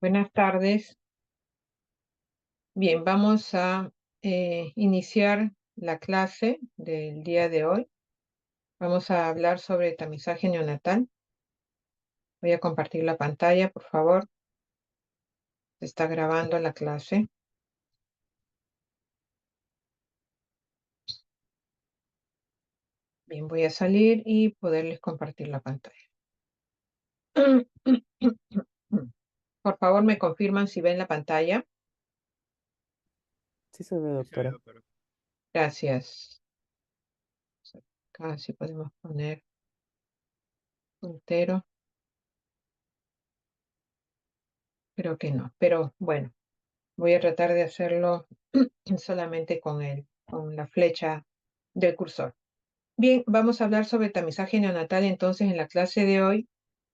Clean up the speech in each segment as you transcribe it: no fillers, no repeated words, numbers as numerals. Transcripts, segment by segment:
Buenas tardes. Bien, vamos a iniciar la clase del día de hoy. Vamos a hablar sobre tamizaje neonatal. Voy a compartir la pantalla, por favor. Se está grabando la clase. Bien, voy a salir y poderles compartir la pantalla. Por favor, me confirman si ven la pantalla. Sí se ve, doctora. Gracias. Acá sí podemos poner puntero. Creo que no, pero bueno, voy a tratar de hacerlo solamente con la flecha del cursor. Bien, vamos a hablar sobre tamizaje neonatal entonces en la clase de hoy,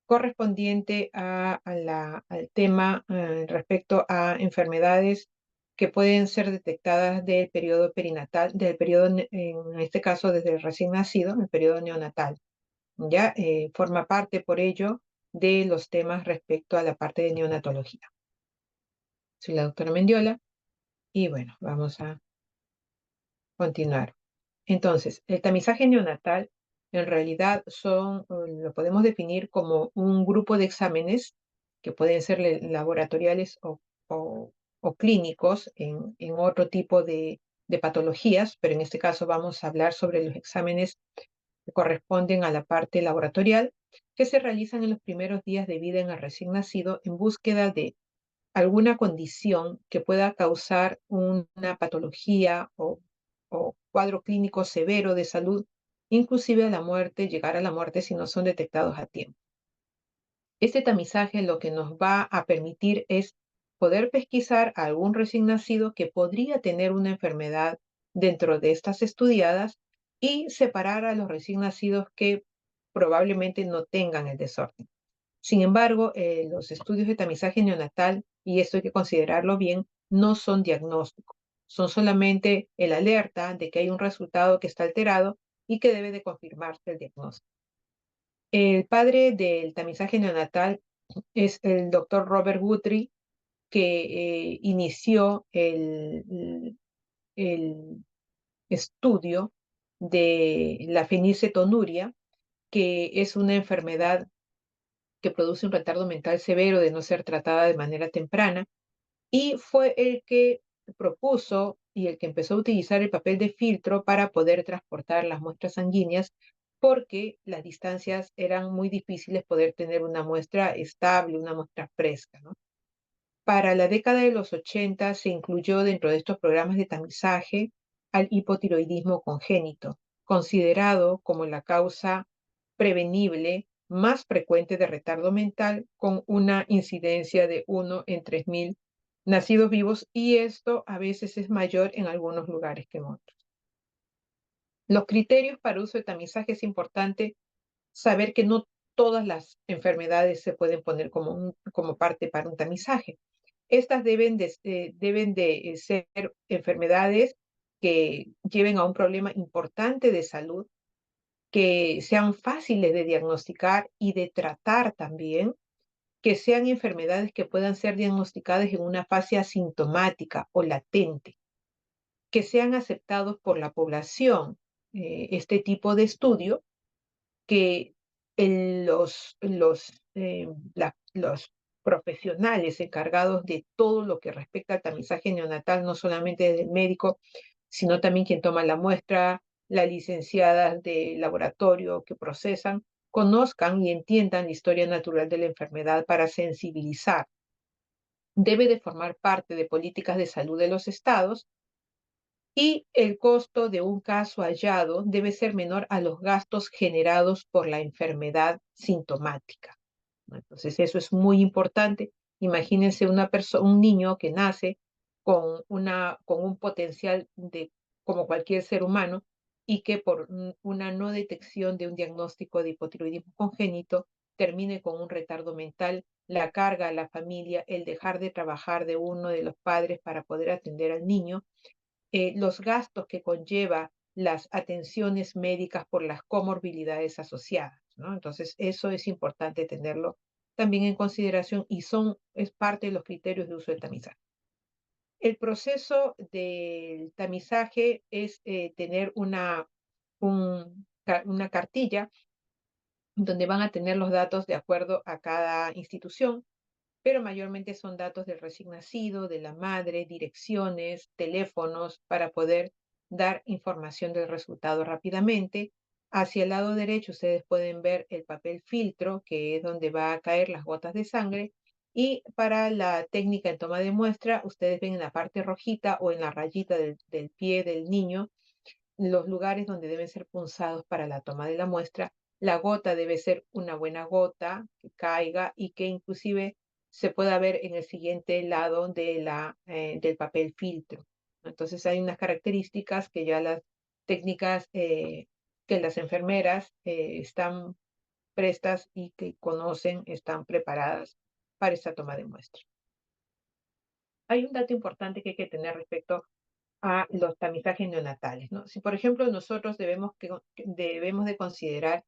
correspondiente al tema respecto a enfermedades que pueden ser detectadas del periodo perinatal, en este caso desde el recién nacido, el periodo neonatal. Ya forma parte por ello de los temas respecto a la parte de neonatología. Soy la doctora Mendiola y bueno, vamos a continuar. Entonces, el tamizaje neonatal en realidad lo podemos definir como un grupo de exámenes que pueden ser laboratoriales o clínicos en otro tipo de patologías, pero en este caso vamos a hablar sobre los exámenes que corresponden a la parte laboratorial que se realizan en los primeros días de vida en el recién nacido en búsqueda de alguna condición que pueda causar una patología o cuadro clínico severo de salud, inclusive a la muerte, llegar a la muerte si no son detectados a tiempo. Este tamizaje lo que nos va a permitir es poder pesquisar a algún recién nacido que podría tener una enfermedad dentro de estas estudiadas y separar a los recién nacidos que probablemente no tengan el desorden. Sin embargo, los estudios de tamizaje neonatal, y esto hay que considerarlo bien, no son diagnósticos. Son solamente el alerta de que hay un resultado que está alterado y que debe de confirmarse el diagnóstico. El padre del tamizaje neonatal es el doctor Robert Guthrie, que inició el estudio de la fenilcetonuria, que es una enfermedad que produce un retardo mental severo de no ser tratada de manera temprana, y fue el que propuso y el que empezó a utilizar el papel de filtro para poder transportar las muestras sanguíneas, porque las distancias eran muy difíciles poder tener una muestra estable, una muestra fresca, ¿no? Para la década de los 80 se incluyó dentro de estos programas de tamizaje al hipotiroidismo congénito, considerado como la causa prevenible más frecuente de retardo mental, con una incidencia de 1 en 3.000 nacidos vivos, y esto a veces es mayor en algunos lugares que en otros. Los criterios para uso de tamizaje: es importante saber que no todas las enfermedades se pueden poner como parte para un tamizaje. Estas deben de ser enfermedades que lleven a un problema importante de salud, que sean fáciles de diagnosticar y de tratar también, que sean enfermedades que puedan ser diagnosticadas en una fase asintomática o latente, que sean aceptados por la población. Este tipo de estudio, que los profesionales encargados de todo lo que respecta al tamizaje neonatal, no solamente el médico, sino también quien toma la muestra, las licenciadas de laboratorio que procesan, conozcan y entiendan la historia natural de la enfermedad para sensibilizar. Debe de formar parte de políticas de salud de los estados, y el costo de un caso hallado debe ser menor a los gastos generados por la enfermedad sintomática, ¿no? Entonces, eso es muy importante. Imagínense un niño que nace con un potencial como cualquier ser humano, y que por una no detección de un diagnóstico de hipotiroidismo congénito termine con un retardo mental, la carga a la familia, el dejar de trabajar de uno de los padres para poder atender al niño, los gastos que conlleva las atenciones médicas por las comorbilidades asociadas, ¿no? Entonces, eso es importante tenerlo también en consideración y es parte de los criterios de uso del tamizaje. El proceso del tamizaje es tener una cartilla donde van a tener los datos de acuerdo a cada institución, pero mayormente son datos del recién nacido, de la madre, direcciones, teléfonos, para poder dar información del resultado rápidamente. Hacia el lado derecho ustedes pueden ver el papel filtro, que es donde va a caer las gotas de sangre. Y para la técnica en toma de muestra, ustedes ven en la parte rojita o en la rayita del pie del niño los lugares donde deben ser punzados para la toma de la muestra. La gota debe ser una buena gota que caiga y que inclusive se pueda ver en el siguiente lado del papel filtro. Entonces hay unas características que ya las técnicas que las enfermeras están prestas y que conocen, están preparadas para esta toma de muestra. Hay un dato importante que hay que tener respecto a los tamizajes neonatales, ¿no? Si, por ejemplo, nosotros debemos de considerar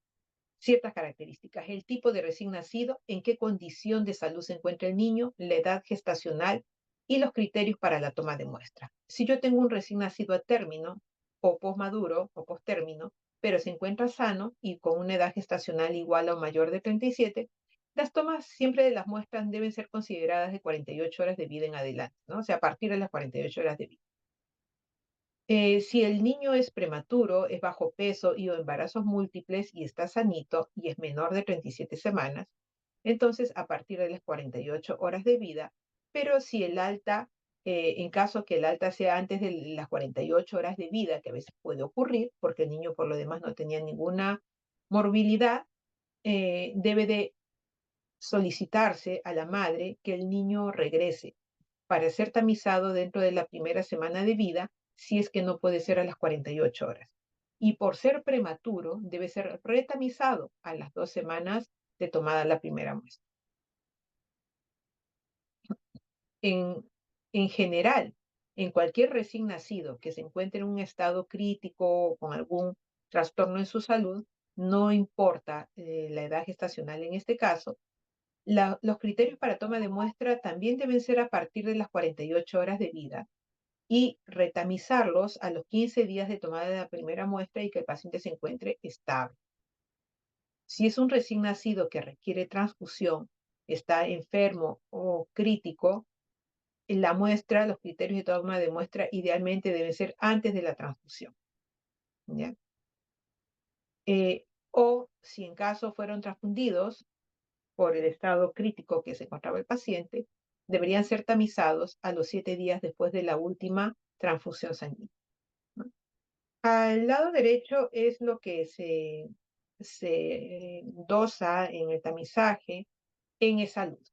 ciertas características: el tipo de recién nacido, en qué condición de salud se encuentra el niño, la edad gestacional y los criterios para la toma de muestra. Si yo tengo un recién nacido a término o posmaduro o postérmino, pero se encuentra sano y con una edad gestacional igual o mayor de 37, las tomas siempre de las muestras deben ser consideradas de 48 horas de vida en adelante, ¿no? O sea, a partir de las 48 horas de vida. Si el niño es prematuro, es bajo peso y o embarazos múltiples y está sanito y es menor de 37 semanas, entonces a partir de las 48 horas de vida. Pero si el alta, en caso que el alta sea antes de las 48 horas de vida, que a veces puede ocurrir, porque el niño por lo demás no tenía ninguna morbilidad, debe de solicitarse a la madre que el niño regrese para ser tamizado dentro de la primera semana de vida, si es que no puede ser a las 48 horas. Y por ser prematuro, debe ser retamizado a las 2 semanas de tomada la primera muestra. En, en general, en cualquier recién nacido que se encuentre en un estado crítico o con algún trastorno en su salud, no importa la edad gestacional en este caso, los criterios para toma de muestra también deben ser a partir de las 48 horas de vida y retamizarlos a los 15 días de tomada de la primera muestra y que el paciente se encuentre estable. Si es un recién nacido que requiere transfusión, está enfermo o crítico, la muestra, los criterios de toma de muestra idealmente deben ser antes de la transfusión, ¿ya? O si en caso fueron transfundidos por el estado crítico que se encontraba el paciente, deberían ser tamizados a los 7 días después de la última transfusión sanguínea, ¿no? Al lado derecho es lo que se dosa en el tamizaje en salud.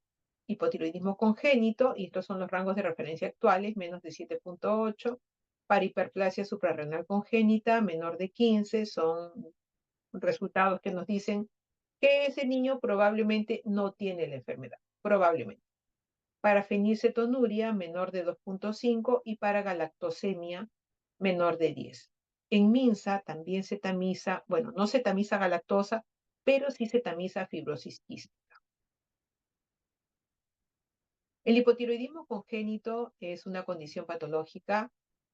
Hipotiroidismo congénito, y estos son los rangos de referencia actuales, menos de 7.8. Para hiperplasia suprarrenal congénita, menor de 15, son resultados que nos dicen que ese niño probablemente no tiene la enfermedad, probablemente. Para fenilcetonuria, menor de 2.5, y para galactosemia, menor de 10. En MINSA también se tamiza, bueno, no se tamiza galactosa, pero sí se tamiza fibrosis quística. El hipotiroidismo congénito es una condición patológica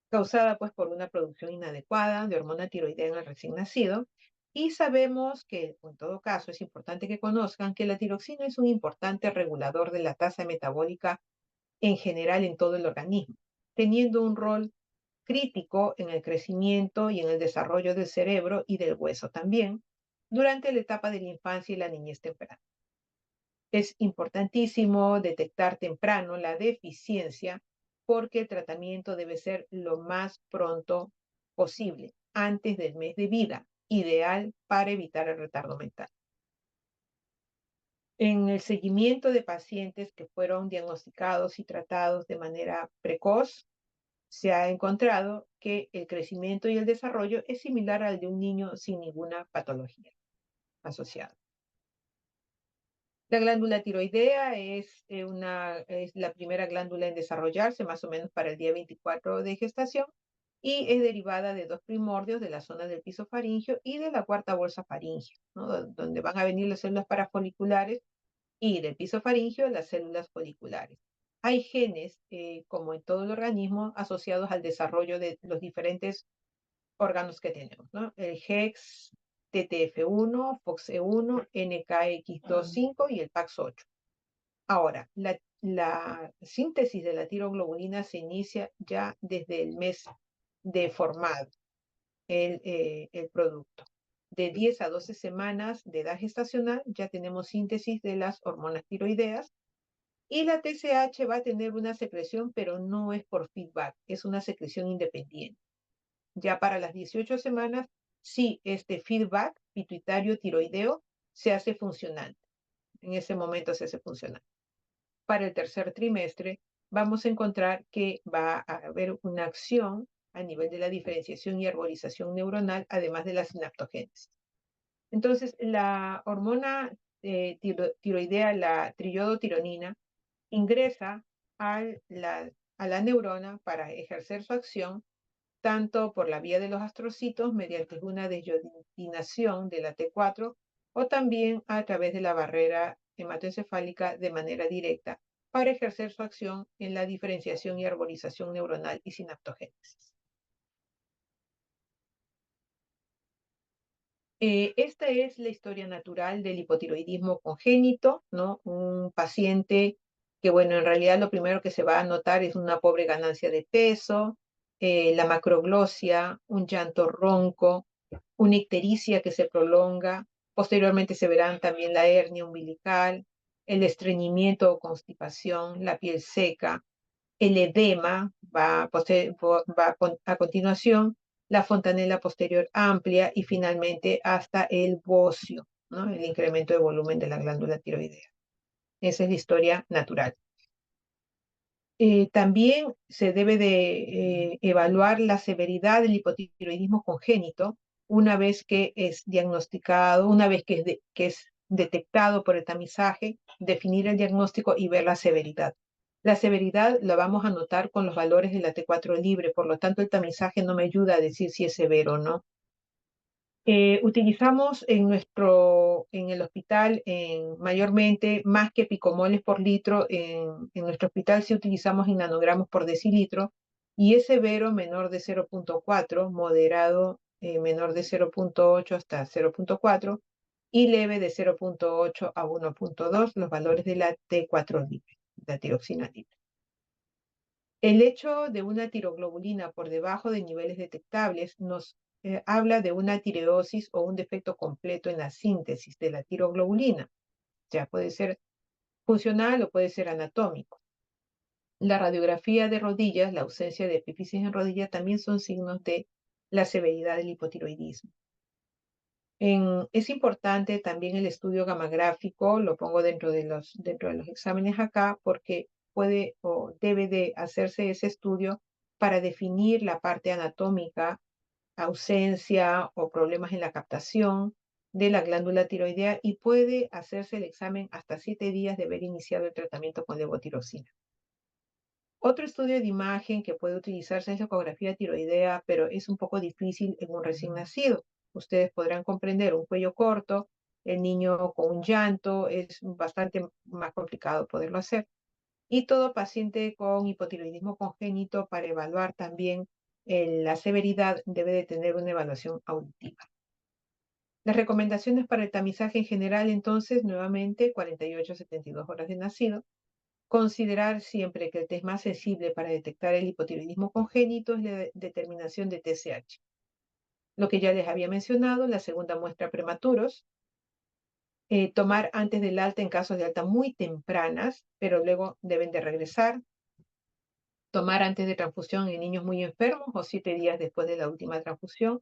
causada pues por una producción inadecuada de hormona tiroidea en el recién nacido. Y sabemos que, en todo caso, es importante que conozcan que la tiroxina es un importante regulador de la tasa metabólica en general en todo el organismo, teniendo un rol crítico en el crecimiento y en el desarrollo del cerebro y del hueso también, durante la etapa de la infancia y la niñez temprana. Es importantísimo detectar temprano la deficiencia porque el tratamiento debe ser lo más pronto posible, antes del mes de vida, ideal para evitar el retardo mental. En el seguimiento de pacientes que fueron diagnosticados y tratados de manera precoz, se ha encontrado que el crecimiento y el desarrollo es similar al de un niño sin ninguna patología asociada. La glándula tiroidea es la primera glándula en desarrollarse más o menos para el día 24 de gestación y es derivada de dos primordios de la zona del piso faríngeo y de la cuarta bolsa faríngea, ¿no? Donde van a venir las células parafoliculares y del piso faríngeo las células foliculares. Hay genes, como en todo el organismo, asociados al desarrollo de los diferentes órganos que tenemos, ¿no? El HEX, TTF1, FOXE1, NKX25 y el PAX8. Ahora, la síntesis de la tiroglobulina se inicia ya desde el mes de formado el producto. De 10 a 12 semanas de edad gestacional ya tenemos síntesis de las hormonas tiroideas y la TSH va a tener una secreción, pero no es por feedback, es una secreción independiente. Ya para las 18 semanas, sí, este feedback pituitario tiroideo se hace funcional. En ese momento se hace funcional. Para el tercer trimestre, vamos a encontrar que va a haber una acción a nivel de la diferenciación y arborización neuronal, además de la sinaptogénesis. Entonces, la hormona tiroidea, la triodotironina, ingresa a la neurona para ejercer su acción tanto por la vía de los astrocitos mediante una desiyodinación de la T4 o también a través de la barrera hematoencefálica de manera directa para ejercer su acción en la diferenciación y arborización neuronal y sinaptogénesis. Esta es la historia natural del hipotiroidismo congénito, ¿no? Un paciente que, bueno, en realidad lo primero que se va a notar es una pobre ganancia de peso, la macroglosia, un llanto ronco, una ictericia que se prolonga. Posteriormente se verán también la hernia umbilical, el estreñimiento o constipación, la piel seca, el edema a continuación, la fontanela posterior amplia y finalmente hasta el bocio, ¿no? El incremento de volumen de la glándula tiroidea. Esa es la historia natural. También se debe de evaluar la severidad del hipotiroidismo congénito una vez que es diagnosticado, una vez que es detectado por el tamizaje, definir el diagnóstico y ver la severidad. La severidad la vamos a notar con los valores de la T4 libre, por lo tanto el tamizaje no me ayuda a decir si es severo o no. Utilizamos en el hospital mayormente más que picomoles por litro, en nuestro hospital sí utilizamos en nanogramos por decilitro y es severo menor de 0.4, moderado menor de 0.8 hasta 0.4 y leve de 0.8 a 1.2 los valores de la T4 libre, la tiroxina libre. El hecho de una tiroglobulina por debajo de niveles detectables nos habla de una tireosis o un defecto completo en la síntesis de la tiroglobulina. O sea, puede ser funcional o puede ser anatómico. La radiografía de rodillas, la ausencia de epífisis en rodilla, también son signos de la severidad del hipotiroidismo. Es importante también el estudio gamagráfico, lo pongo dentro de los exámenes acá, porque puede o debe de hacerse ese estudio para definir la parte anatómica, ausencia o problemas en la captación de la glándula tiroidea y puede hacerse el examen hasta 7 días de haber iniciado el tratamiento con levotiroxina. Otro estudio de imagen que puede utilizarse es la ecografía tiroidea, pero es un poco difícil en un recién nacido. Ustedes podrán comprender un cuello corto, el niño con un llanto, es bastante más complicado poderlo hacer. Y todo paciente con hipotiroidismo congénito, para evaluar también la severidad, debe de tener una evaluación auditiva. Las recomendaciones para el tamizaje en general, entonces, nuevamente, 48 a 72 horas de nacido. Considerar siempre que el test más sensible para detectar el hipotiroidismo congénito es la determinación de TSH. Lo que ya les había mencionado, la segunda muestra prematuros, tomar antes del alta en casos de alta muy tempranas, pero luego deben de regresar, tomar antes de transfusión en niños muy enfermos o 7 días después de la última transfusión.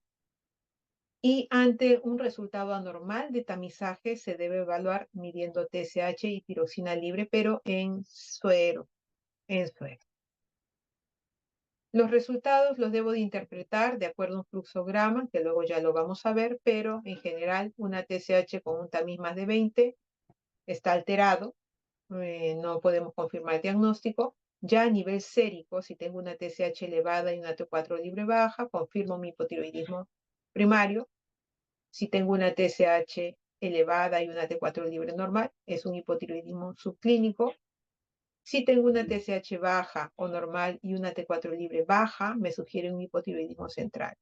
Y ante un resultado anormal de tamizaje se debe evaluar midiendo TSH y tiroxina libre, pero en suero, en suero. Los resultados los debo de interpretar de acuerdo a un fluxograma, que luego ya lo vamos a ver, pero en general una TSH con un tamiz más de 20 está alterado, no podemos confirmar el diagnóstico. Ya a nivel sérico, si tengo una TSH elevada y una T4 libre baja, confirmo mi hipotiroidismo primario. Si tengo una TSH elevada y una T4 libre normal, es un hipotiroidismo subclínico. Si tengo una TSH baja o normal y una T4 libre baja, me sugiere un hipotiroidismo central.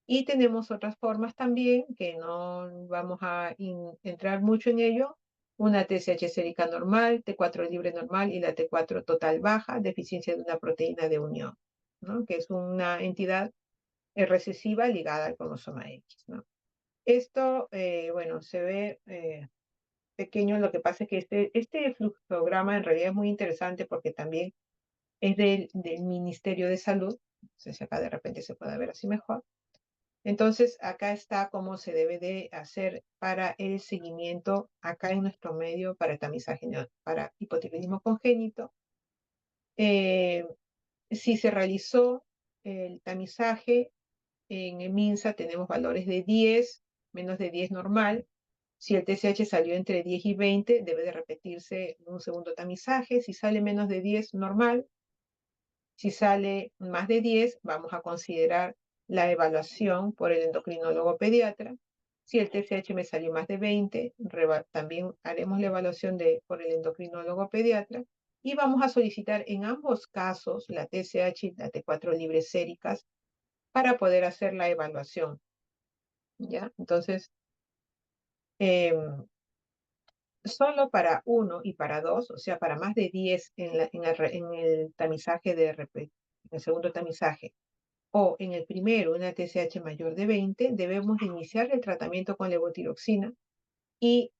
Y tenemos otras formas también, que no vamos a entrar mucho en ello, una TSH sérica normal, T4 libre normal y la T4 total baja, deficiencia de una proteína de unión, ¿no? Que es una entidad recesiva ligada al cromosoma X, ¿no? Esto, bueno, se ve pequeño, lo que pasa es que este fluxograma en realidad es muy interesante porque también es del Ministerio de Salud, no sé si acá de repente se puede ver así mejor. Entonces, acá está cómo se debe de hacer para el seguimiento acá en nuestro medio para tamizaje, para hipotiroidismo congénito. Si se realizó el tamizaje, en el MINSA tenemos valores de 10, menos de 10 normal. Si el TSH salió entre 10 y 20, debe de repetirse un segundo tamizaje. Si sale menos de 10, normal. Si sale más de 10, vamos a considerar la evaluación por el endocrinólogo pediatra. Si el TSH me salió más de 20, también haremos la evaluación por el endocrinólogo pediatra. Y vamos a solicitar en ambos casos la TSH y la T4 libres séricas para poder hacer la evaluación. ¿Ya? Entonces, solo para 1 y para 2, o sea, para más de 10 en el tamizaje en el segundo tamizaje, o en el primero una TSH mayor de 20, debemos de iniciar el tratamiento con levotiroxina y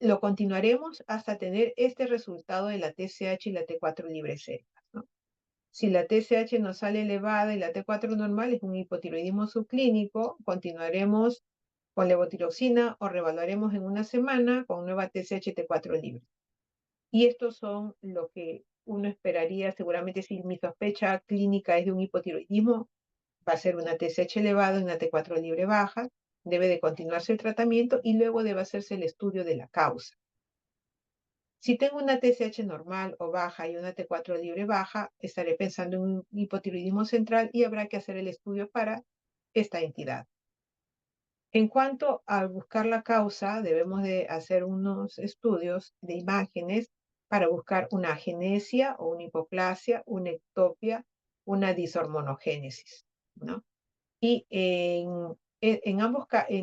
lo continuaremos hasta tener este resultado de la TSH y la T4 libre séricas, ¿no? Si la TSH nos sale elevada y la T4 normal, es un hipotiroidismo subclínico, continuaremos con levotiroxina o reevaluaremos en una semana con nueva TSH T4 libre. Y estos son lo que uno esperaría, seguramente si mi sospecha clínica es de un hipotiroidismo, va a ser una TSH elevada y una T4 libre baja, debe de continuarse el tratamiento y luego debe hacerse el estudio de la causa. Si tengo una TSH normal o baja y una T4 libre baja, estaré pensando en un hipotiroidismo central y habrá que hacer el estudio para esta entidad. En cuanto a buscar la causa, debemos de hacer unos estudios de imágenes para buscar una agenesia o una hipoplasia, una ectopia, una dishormonogénesis, ¿no? Y en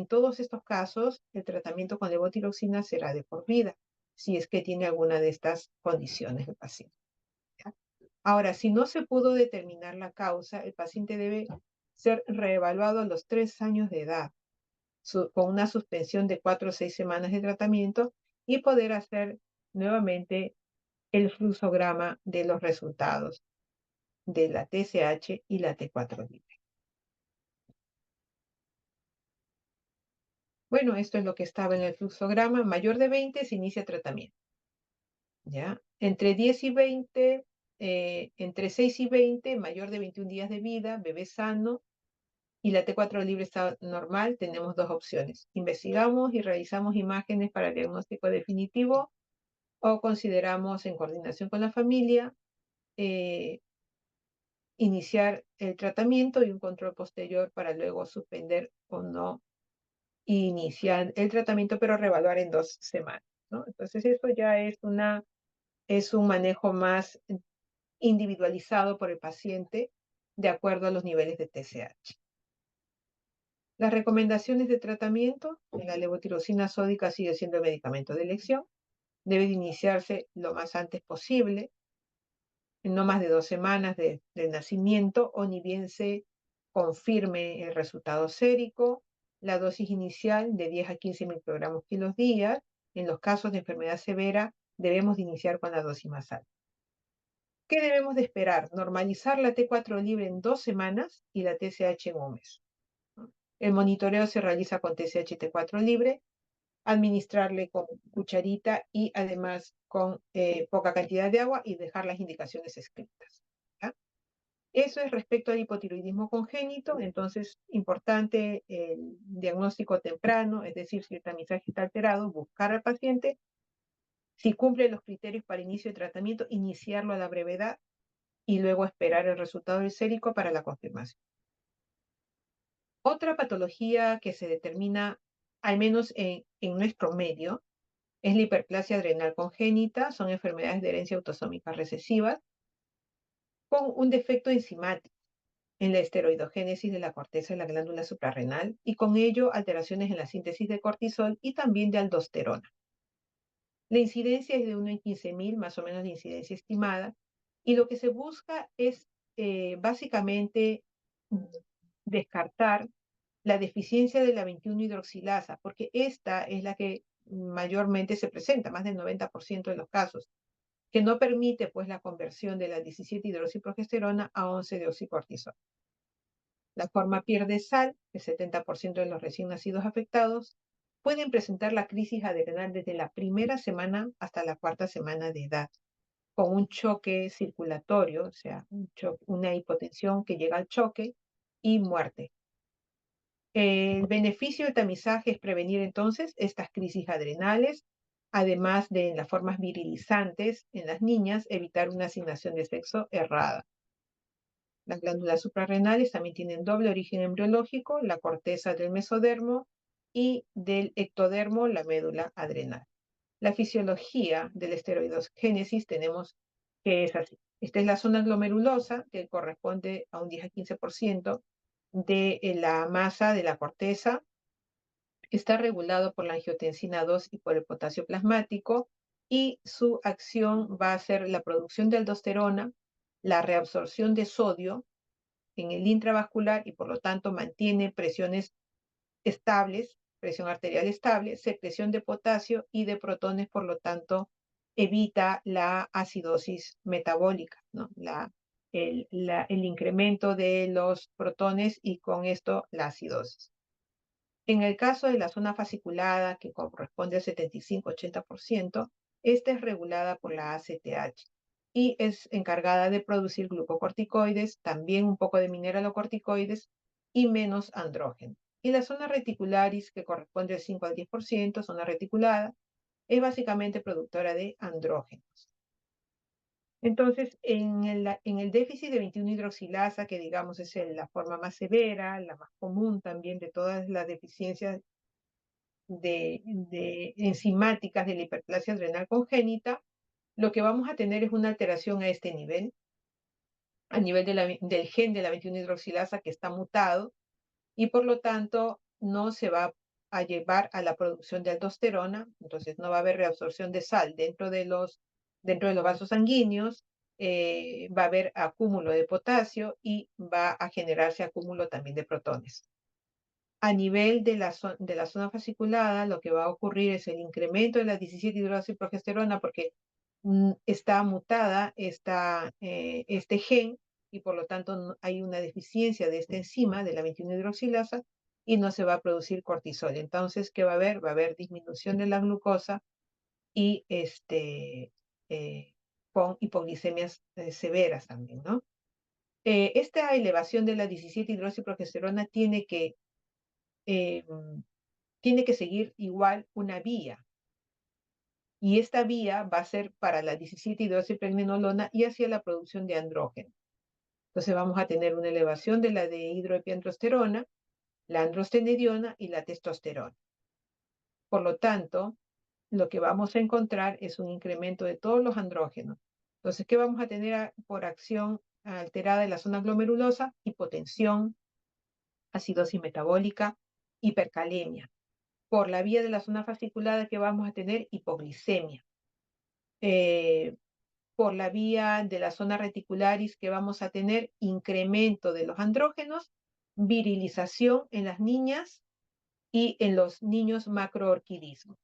todos estos casos, el tratamiento con levotiroxina será de por vida, si es que tiene alguna de estas condiciones el paciente, ¿ya? Ahora, si no se pudo determinar la causa, el paciente debe ser reevaluado a los 3 años de edad, con una suspensión de 4 o 6 semanas de tratamiento y poder hacer nuevamente el fluxograma de los resultados de la TSH y la T4 libre. Bueno, esto es lo que estaba en el fluxograma. Mayor de 20 se inicia tratamiento, ¿ya? Entre 10 y 20, entre 6 y 20, mayor de 21 días de vida, bebé sano, y la T4 libre está normal, tenemos dos opciones. Investigamos y realizamos imágenes para el diagnóstico definitivo o consideramos en coordinación con la familia iniciar el tratamiento y un control posterior para luego suspender o no iniciar el tratamiento, pero reevaluar en 2 semanas, ¿no? Entonces eso ya es un manejo más individualizado por el paciente de acuerdo a los niveles de TSH. Las recomendaciones de tratamiento, la levotiroxina sódica sigue siendo el medicamento de elección, debe de iniciarse lo más antes posible, en no más de 2 semanas del nacimiento, o ni bien se confirme el resultado sérico. La dosis inicial de 10 a 15 microgramos kilos día. En los casos de enfermedad severa, debemos de iniciar con la dosis más alta. ¿Qué debemos de esperar? Normalizar la T4 libre en 2 semanas y la TSH en un mes. El monitoreo se realiza con TSH T4 libre, administrarle con cucharita y además con poca cantidad de agua y dejar las indicaciones escritas, ¿ya? Eso es respecto al hipotiroidismo congénito. Entonces, importante el diagnóstico temprano, es decir, si el tamizaje está alterado, buscar al paciente. Si cumple los criterios para inicio de tratamiento, iniciarlo a la brevedad y luego esperar el resultado del sérico para la confirmación. Otra patología que se determina al menos en nuestro medio, es la hiperplasia adrenal congénita, son enfermedades de herencia autosómica recesivas, con un defecto enzimático en la esteroidogénesis de la corteza de la glándula suprarrenal y con ello alteraciones en la síntesis de cortisol y también de aldosterona. La incidencia es de 1 en 15.000, más o menos de incidencia estimada, y lo que se busca es básicamente descartar la deficiencia de la 21-hidroxilasa, porque esta es la que mayormente se presenta, más del 90% de los casos, que no permite pues la conversión de la 17-hidroxiprogesterona a 11-deoxicortisol. La forma pierde sal, el 70% de los recién nacidos afectados pueden presentar la crisis adrenal desde la primera semana hasta la cuarta semana de edad, con un choque circulatorio, o sea, una hipotensión que llega al choque y muerte. El beneficio del tamizaje es prevenir entonces estas crisis adrenales, además de en las formas virilizantes en las niñas, evitar una asignación de sexo errada. Las glándulas suprarrenales también tienen doble origen embriológico, la corteza del mesodermo y del ectodermo, la médula adrenal. La fisiología de la esteroidogénesis tenemos que es así. Esta es la zona glomerulosa, que corresponde a un 10 a 15% de la masa de la corteza. Está regulado por la angiotensina 2 y por el potasio plasmático, y su acción va a ser la producción de aldosterona, la reabsorción de sodio en el intravascular y por lo tanto mantiene presiones estables, presión arterial estable, secreción de potasio y de protones, por lo tanto evita la acidosis metabólica, ¿no? El incremento de los protones y con esto la acidosis. En el caso de la zona fasciculada, que corresponde al 75-80%, esta es regulada por la ACTH y es encargada de producir glucocorticoides, también un poco de mineralocorticoides y menos andrógeno. Y la zona reticularis, que corresponde al 5 al 10%, zona reticulada, es básicamente productora de andrógenos. Entonces, en el déficit de 21-hidroxilasa, que digamos es la forma más severa, la más común también de todas las deficiencias de enzimáticas de la hiperplasia adrenal congénita, lo que vamos a tener es una alteración a este nivel, a nivel del gen de la 21-hidroxilasa que está mutado, y por lo tanto no se va a llevar a la producción de aldosterona, entonces no va a haber reabsorción de sal dentro de los vasos sanguíneos, va a haber acúmulo de potasio y va a generarse acúmulo también de protones. A nivel de la zona fasciculada, lo que va a ocurrir es el incremento de la 17-hidroxiprogesterona porque está mutada este gen y por lo tanto hay una deficiencia de esta enzima, de la 21-hidroxilasa, y no se va a producir cortisol. Entonces, ¿qué va a haber? Va a haber disminución de la glucosa y con hipoglicemias severas también, ¿no? Esta elevación de la 17-hidroxiprogesterona eh, tiene que seguir igual una vía. Y esta vía va a ser para la 17-hidroxipregnenolona y hacia la producción de andrógeno. Entonces vamos a tener una elevación de la dehidroepiandrosterona, la androstenediona y la testosterona. Por lo tanto, lo que vamos a encontrar es un incremento de todos los andrógenos. Entonces, ¿qué vamos a tener por acción alterada en la zona glomerulosa? Hipotensión, acidosis metabólica, hipercalemia. Por la vía de la zona fasciculada, que vamos a tener hipoglicemia. Por la vía de la zona reticularis, que vamos a tener incremento de los andrógenos, virilización en las niñas y en los niños macroorquidismo.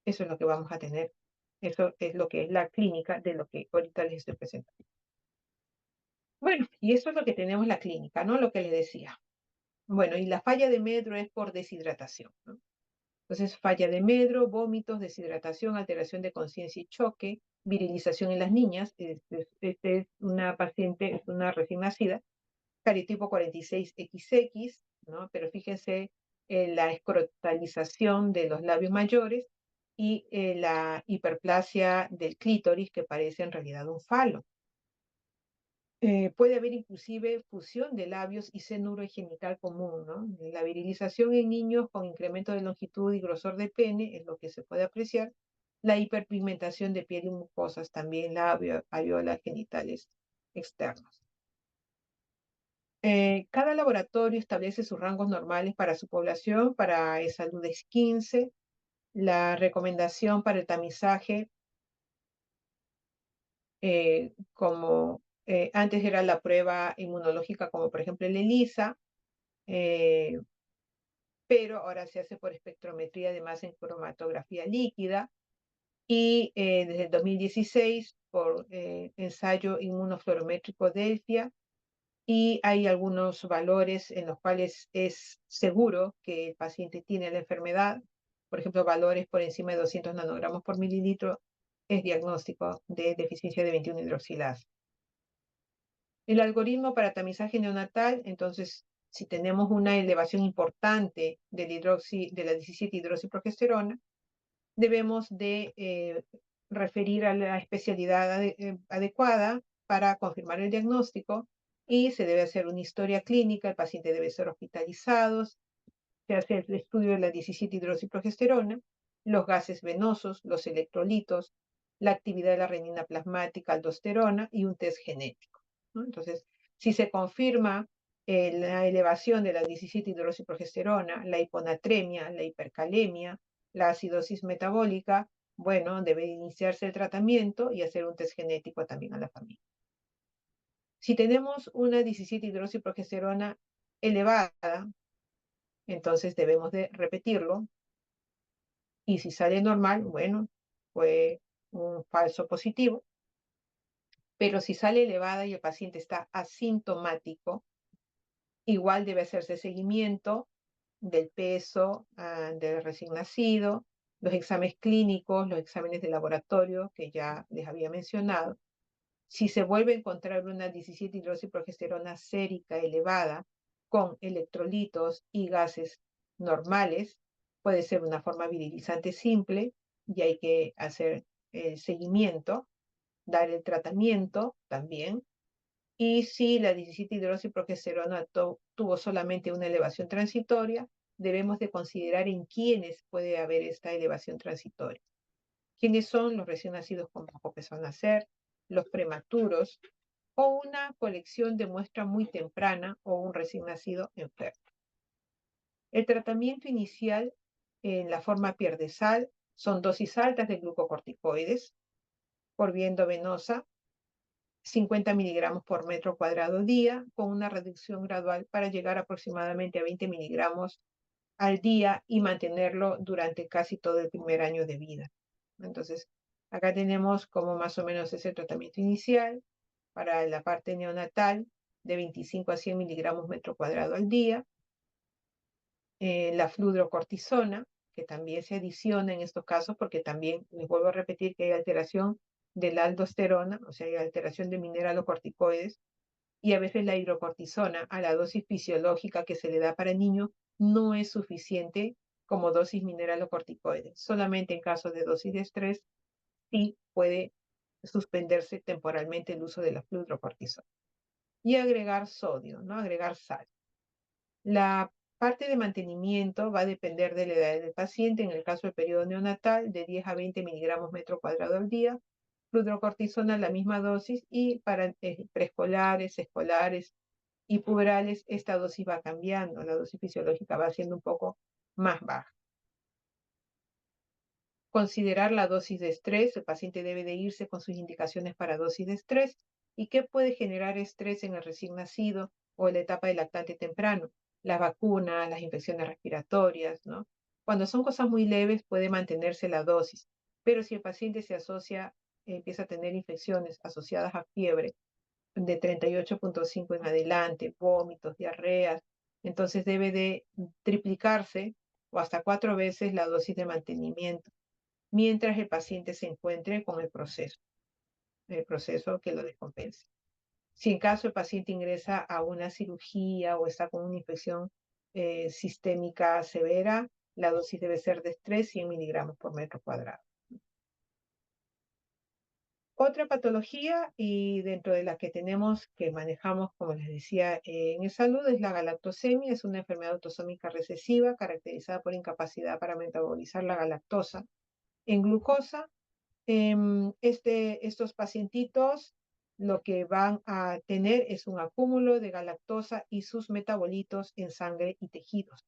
Eso es lo que vamos a tener. Eso es lo que es la clínica de lo que ahorita les estoy presentando. Bueno, y eso es lo que tenemos en la clínica, ¿no? Lo que les decía. Bueno, y la falla de medro es por deshidratación, ¿no? Entonces, falla de medro, vómitos, deshidratación, alteración de conciencia y choque, virilización en las niñas. Este es una paciente, es una recién nacida, cariotipo 46XX, ¿no? Pero fíjense la escrotalización de los labios mayores y la hiperplasia del clítoris, que parece en realidad un falo. Puede haber inclusive fusión de labios y seno urogenital común, ¿no? La virilización en niños con incremento de longitud y grosor de pene es lo que se puede apreciar. La hiperpigmentación de piel y mucosas, también areolas genitales externos. Cada laboratorio establece sus rangos normales para su población. Para salud es 15. La recomendación para el tamizaje, como antes era la prueba inmunológica, como por ejemplo el ELISA, pero ahora se hace por espectrometría, además en cromatografía líquida, y desde el 2016 por ensayo inmunofluorométrico Delfia, y hay algunos valores en los cuales es seguro que el paciente tiene la enfermedad. Por ejemplo, valores por encima de 200 nanogramos por mililitro es diagnóstico de deficiencia de 21-hidroxilasa. El algoritmo para tamizaje neonatal, entonces, si tenemos una elevación importante de la 17-hidroxiprogesterona, debemos de referir a la especialidad adecuada para confirmar el diagnóstico, y se debe hacer una historia clínica. El paciente debe ser hospitalizado, se hace el estudio de la 17-hidroxiprogesterona, los gases venosos, los electrolitos, la actividad de la renina plasmática, aldosterona y un test genético, ¿no? Entonces, si se confirma la elevación de la 17-hidroxiprogesterona, la hiponatremia, la hipercalemia, la acidosis metabólica, bueno, debe iniciarse el tratamiento y hacer un test genético también a la familia. Si tenemos una 17-hidroxiprogesterona elevada, entonces debemos de repetirlo, y si sale normal, bueno, fue un falso positivo. Pero si sale elevada y el paciente está asintomático, igual debe hacerse seguimiento del peso del recién nacido, los exámenes clínicos, los exámenes de laboratorio que ya les había mencionado. Si se vuelve a encontrar una 17-hidroxiprogesterona sérica elevada con electrolitos y gases normales, puede ser una forma virilizante simple y hay que hacer el seguimiento, dar el tratamiento también. Y si la 17-hidroxiprogesterona tuvo solamente una elevación transitoria, debemos de considerar en quiénes puede haber esta elevación transitoria. ¿Quiénes son? Los recién nacidos con bajo peso al nacer, los prematuros, o una colección de muestra muy temprana, o un recién nacido enfermo. El tratamiento inicial en la forma pierdesal son dosis altas de glucocorticoides por vía endovenosa, 50 miligramos por metro cuadrado día, con una reducción gradual para llegar aproximadamente a 20 miligramos al día y mantenerlo durante casi todo el primer año de vida. Entonces, acá tenemos como más o menos ese tratamiento inicial para la parte neonatal, de 25 a 100 miligramos metro cuadrado al día. La fludrocortisona, que también se adiciona en estos casos, porque también les vuelvo a repetir que hay alteración de la aldosterona, o sea, hay alteración de mineralocorticoides, y a veces la hidrocortisona a la dosis fisiológica que se le da para el niño no es suficiente como dosis mineralocorticoides. Solamente en casos de dosis de estrés sí puede suspenderse temporalmente el uso de la fludrocortisona. Y agregar sodio, ¿no? Agregar sal. La parte de mantenimiento va a depender de la edad del paciente. En el caso del periodo neonatal, de 10 a 20 miligramos metro cuadrado al día. Fludrocortisona, la misma dosis. Y para preescolares, escolares y puberales, esta dosis va cambiando. La dosis fisiológica va siendo un poco más baja. Considerar la dosis de estrés. El paciente debe de irse con sus indicaciones para dosis de estrés. ¿Y qué puede generar estrés en el recién nacido o en la etapa de lactante temprano? Las vacunas, las infecciones respiratorias, ¿no? Cuando son cosas muy leves puede mantenerse la dosis, pero si el paciente se asocia, empieza a tener infecciones asociadas a fiebre de 38,5 en adelante, vómitos, diarreas, entonces debe de triplicarse o hasta 4 veces la dosis de mantenimiento, mientras el paciente se encuentre con el proceso que lo descompense. Si en caso el paciente ingresa a una cirugía o está con una infección sistémica severa, la dosis debe ser de 100 miligramos por metro cuadrado. Otra patología, y dentro de las que tenemos, que manejamos, como les decía, en salud, es la galactosemia. Es una enfermedad autosómica recesiva caracterizada por incapacidad para metabolizar la galactosa en glucosa. Estos pacientitos lo que van a tener es un acúmulo de galactosa y sus metabolitos en sangre y tejidos.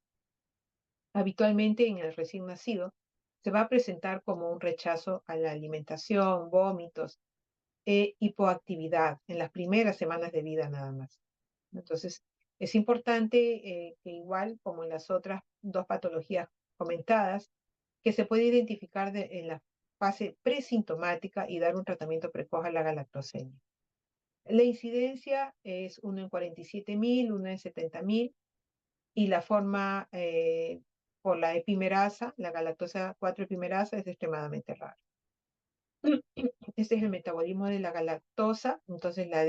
Habitualmente en el recién nacido se va a presentar como un rechazo a la alimentación, vómitos, hipoactividad en las primeras semanas de vida nada más. Entonces, es importante que igual como en las otras dos patologías comentadas, que se puede identificar en la fase presintomática y dar un tratamiento precoz a la galactosemia. La incidencia es 1 en 47.000, 1 en 70.000, y la forma por la epimerasa, la galactosa 4 epimerasa, es extremadamente rara. Este es el metabolismo de la galactosa. Entonces la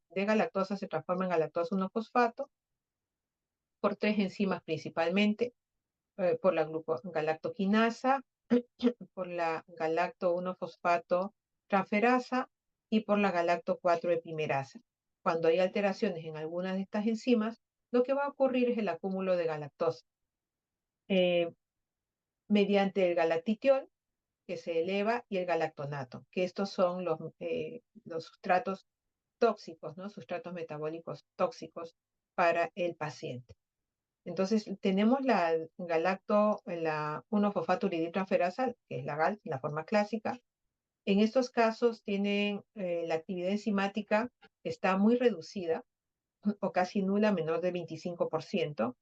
D-galactosa se transforma en galactosa 1-fosfato por tres enzimas principalmente, por la galactoquinasa, por la galacto 1-fosfato transferasa y por la galacto 4 epimerasa. Cuando hay alteraciones en algunas de estas enzimas, lo que va a ocurrir es el acúmulo de galactosa eh, mediante el galactitiol, que se eleva, y el galactonato, que estos son los sustratos tóxicos, ¿no? Sustratos metabólicos tóxicos para el paciente. Entonces, tenemos la 1-fosfaturiditransferasa, que es la GAL, la forma clásica. En estos casos tienen la actividad enzimática está muy reducida o casi nula, menor del 25%.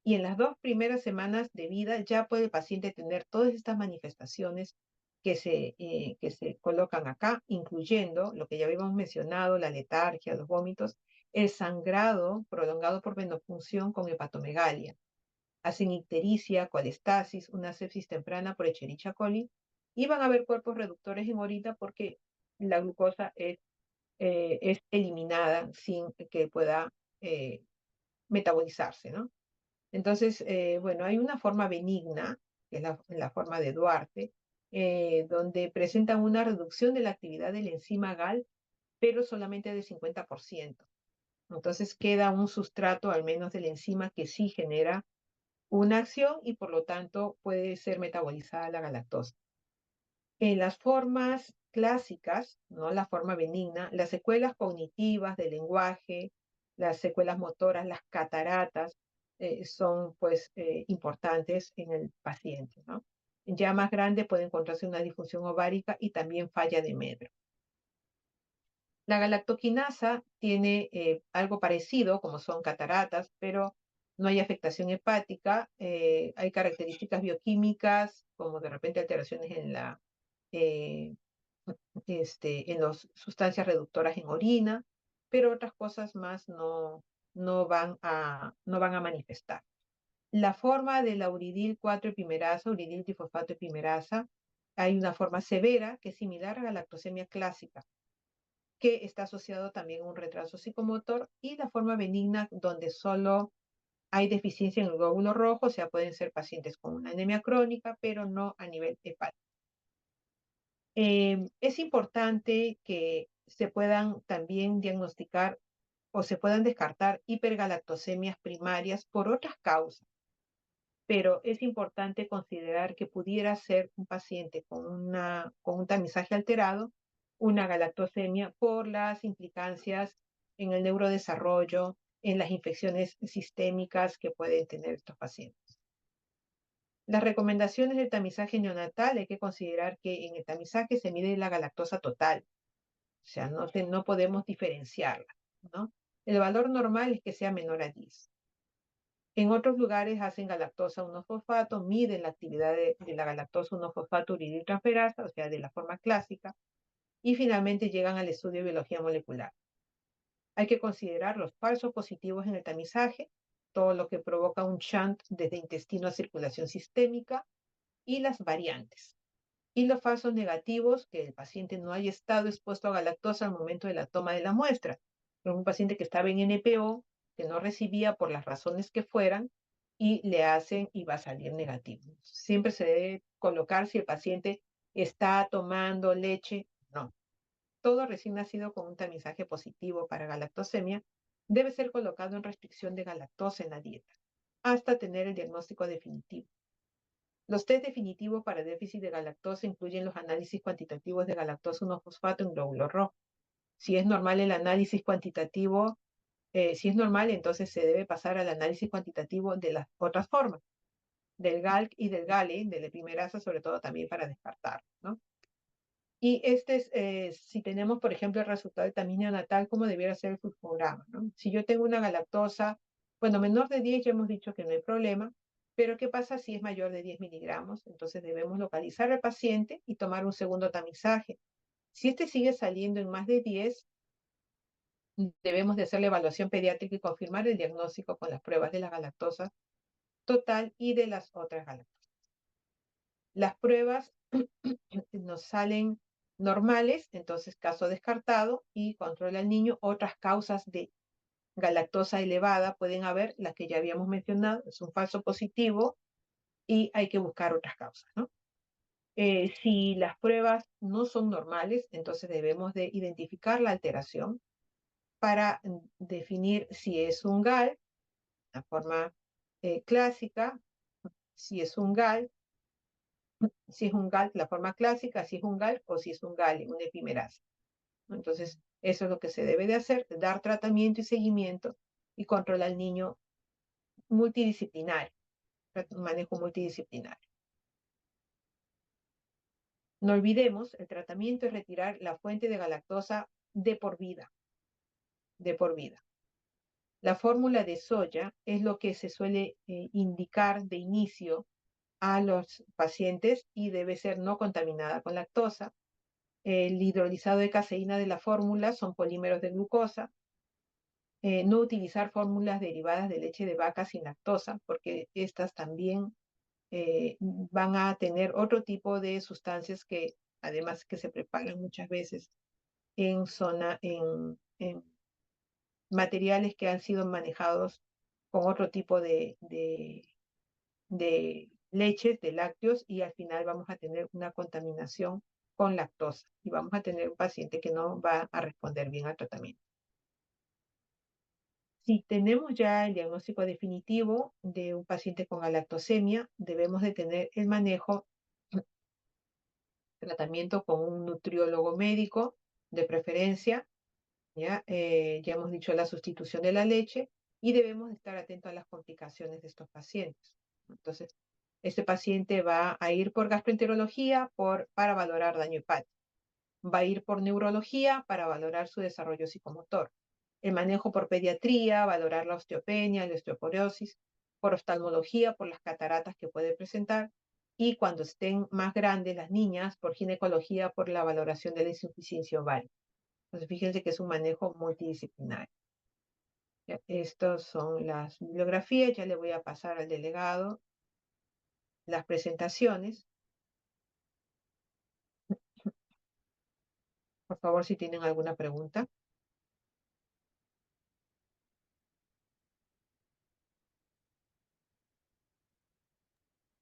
Y en las 2 primeras semanas de vida ya puede el paciente tener todas estas manifestaciones que se colocan acá, incluyendo lo que ya habíamos mencionado, la letargia, los vómitos, el sangrado prolongado por venopunción con hepatomegalia, hacen ictericia, colestasis, una sepsis temprana por Escherichia coli, y van a haber cuerpos reductores en orina porque la glucosa es eliminada sin que pueda metabolizarse, ¿no? Entonces, bueno, hay una forma benigna, que es la forma de Duarte, donde presentan una reducción de la actividad de la enzima GAL, pero solamente de 50%. Entonces queda un sustrato, al menos de la enzima, que sí genera una acción y por lo tanto puede ser metabolizada la galactosa. En las formas clásicas, no la forma benigna, las secuelas cognitivas del lenguaje, las secuelas motoras, las cataratas, son pues importantes en el paciente, ¿no? Ya más grande puede encontrarse una disfunción ovárica y también falla de Medro. La galactoquinasa tiene algo parecido, como son cataratas, pero no hay afectación hepática. Hay características bioquímicas, como de repente alteraciones eh, en las sustancias reductoras en orina, pero otras cosas más no van a manifestar. La forma de la uridil 4 epimerasa, uridil trifosfato epimerasa, hay una forma severa que es similar a la lactosemia clásica, que está asociado también a un retraso psicomotor, y la forma benigna donde solo hay deficiencia en el glóbulo rojo, o sea, pueden ser pacientes con una anemia crónica, pero no a nivel hepático. Es importante que se puedan también diagnosticar o se puedan descartar hipergalactosemias primarias por otras causas, pero es importante considerar que pudiera ser un paciente con un tamizaje alterado, una galactosemia, por las implicancias en el neurodesarrollo, en las infecciones sistémicas que pueden tener estos pacientes. Las recomendaciones del tamizaje neonatal: hay que considerar que en el tamizaje se mide la galactosa total, o sea, no podemos diferenciarla, ¿no? El valor normal es que sea menor a 10. En otros lugares hacen galactosa 1-fosfato, miden la actividad de la galactosa 1-fosfato uridiltransferasa, o sea, de la forma clásica, y finalmente llegan al estudio de biología molecular. Hay que considerar los falsos positivos en el tamizaje, todo lo que provoca un shunt desde intestino a circulación sistémica, y las variantes. Y los falsos negativos, que el paciente no haya estado expuesto a galactosa al momento de la toma de la muestra. Pero un paciente que estaba en NPO, que no recibía por las razones que fueran, y le hacen y va a salir negativo. Siempre se debe colocar si el paciente está tomando leche, no. todo recién nacido con un tamizaje positivo para galactosemia debe ser colocado en restricción de galactosa en la dieta, hasta tener el diagnóstico definitivo. Los test definitivos para déficit de galactosa incluyen los análisis cuantitativos de galactosa 1-fosfato en glóbulo rojo. Si es normal el análisis cuantitativo, si es normal, entonces se debe pasar al análisis cuantitativo de las otras formas, del GALC y del GALE, de la epimerasa, sobre todo también para descartar, ¿no? Y si tenemos, por ejemplo, el resultado del tamiz neonatal, ¿cómo debiera ser el fluxograma, ¿no? Si yo tengo una galactosa, bueno, menor de 10 ya hemos dicho que no hay problema, pero ¿qué pasa si es mayor de 10 miligramos? Entonces debemos localizar al paciente y tomar un segundo tamizaje. Si este sigue saliendo en más de 10, debemos de hacer la evaluación pediátrica y confirmar el diagnóstico con las pruebas de la galactosa total y de las otras galactosas. Las pruebas nos salen normales, entonces caso descartado y controla al niño. Otras causas de galactosa elevada pueden haber, las que ya habíamos mencionado, es un falso positivo y hay que buscar otras causas, ¿no? Si las pruebas no son normales, entonces debemos de identificar la alteración para definir si es un GAL, la forma clásica, si es un GAL, la forma clásica, si es un GAL o si es un GALE, una epimerasa. Entonces, eso es lo que se debe de hacer, dar tratamiento y seguimiento y controlar al niño multidisciplinario, un manejo multidisciplinario. No olvidemos, el tratamiento es retirar la fuente de galactosa de por vida, de por vida. La fórmula de soya es lo que se suele indicar de inicio a los pacientes y debe ser no contaminada con lactosa. El hidrolizado de caseína de la fórmula son polímeros de glucosa. No utilizar fórmulas derivadas de leche de vaca sin lactosa, porque estas también van a tener otro tipo de sustancias que además que se preparan muchas veces en materiales que han sido manejados con otro tipo de leches, de lácteos, y al final vamos a tener una contaminación con lactosa y vamos a tener un paciente que no va a responder bien al tratamiento. Si tenemos ya el diagnóstico definitivo de un paciente con galactosemia, debemos de tener el manejo, tratamiento con un nutriólogo médico de preferencia, ¿ya? Ya hemos dicho la sustitución de la leche y debemos de estar atentos a las complicaciones de estos pacientes. Entonces, este paciente va a ir por gastroenterología para valorar daño hepático. Va a ir por neurología para valorar su desarrollo psicomotor. El manejo por pediatría, valorar la osteopenia, la osteoporosis, por oftalmología, por las cataratas que puede presentar, y cuando estén más grandes las niñas, por ginecología, por la valoración de la insuficiencia ovárica. Entonces, fíjense que es un manejo multidisciplinario. Ya, estas son las bibliografías, ya le voy a pasar al delegado las presentaciones. Por favor, si tienen alguna pregunta.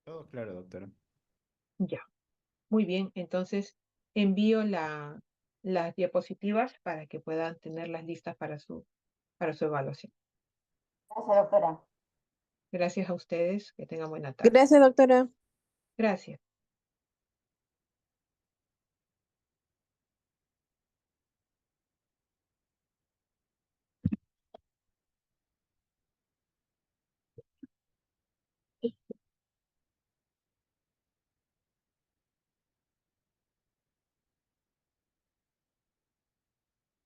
Todo claro, doctora. Ya, muy bien. Entonces, envío las diapositivas para que puedan tenerlas listas para su evaluación. Gracias, doctora. Gracias a ustedes. Que tengan buena tarde. Gracias, doctora. Gracias.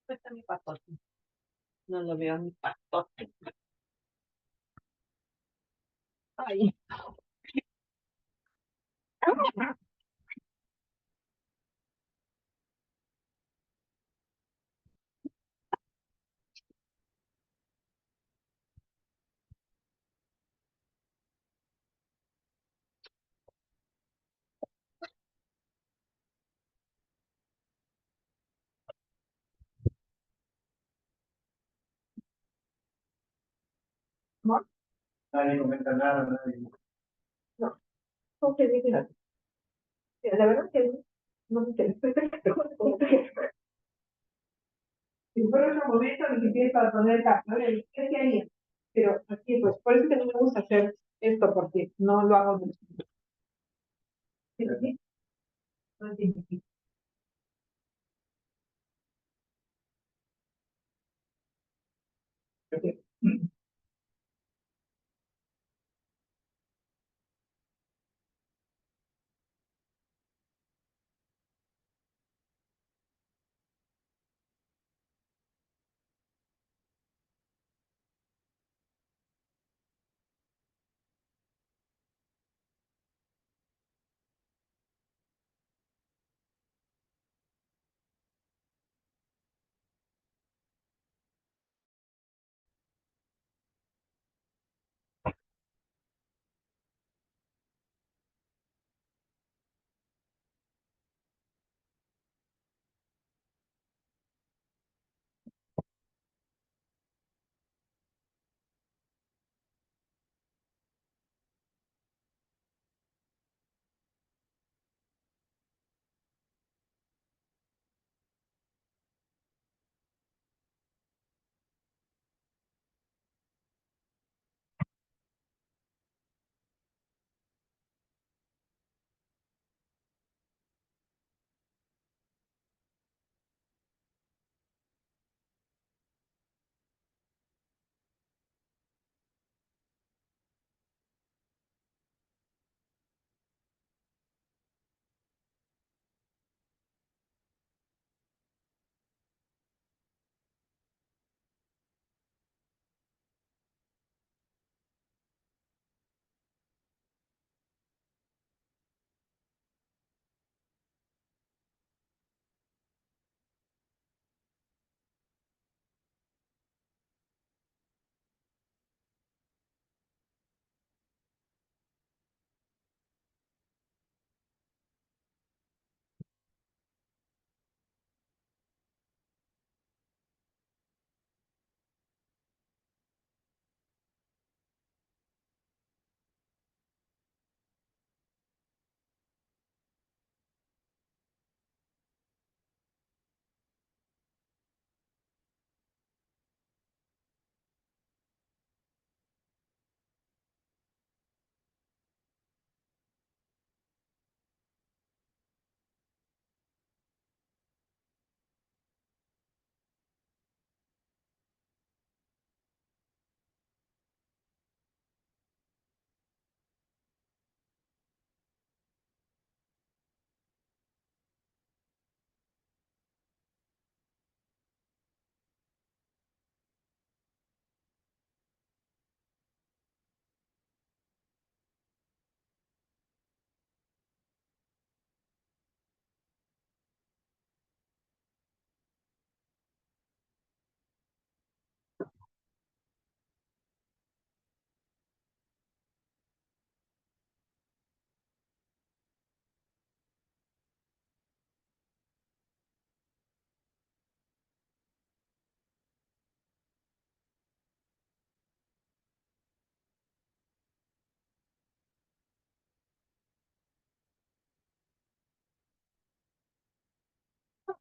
¿Dónde está mi pastote? No lo veo mi pastote. Ay. No, nadie comenta nada, nadie. No, no te digo nada. La verdad que no me interesa. Si fuera otro momento en que empiezo a poner ¿qué se haría? Pero aquí, pues, por eso que no me gusta hacer esto, porque no lo hago mucho. ¿Sí? ¿Sí? No entiendo.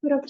Pero,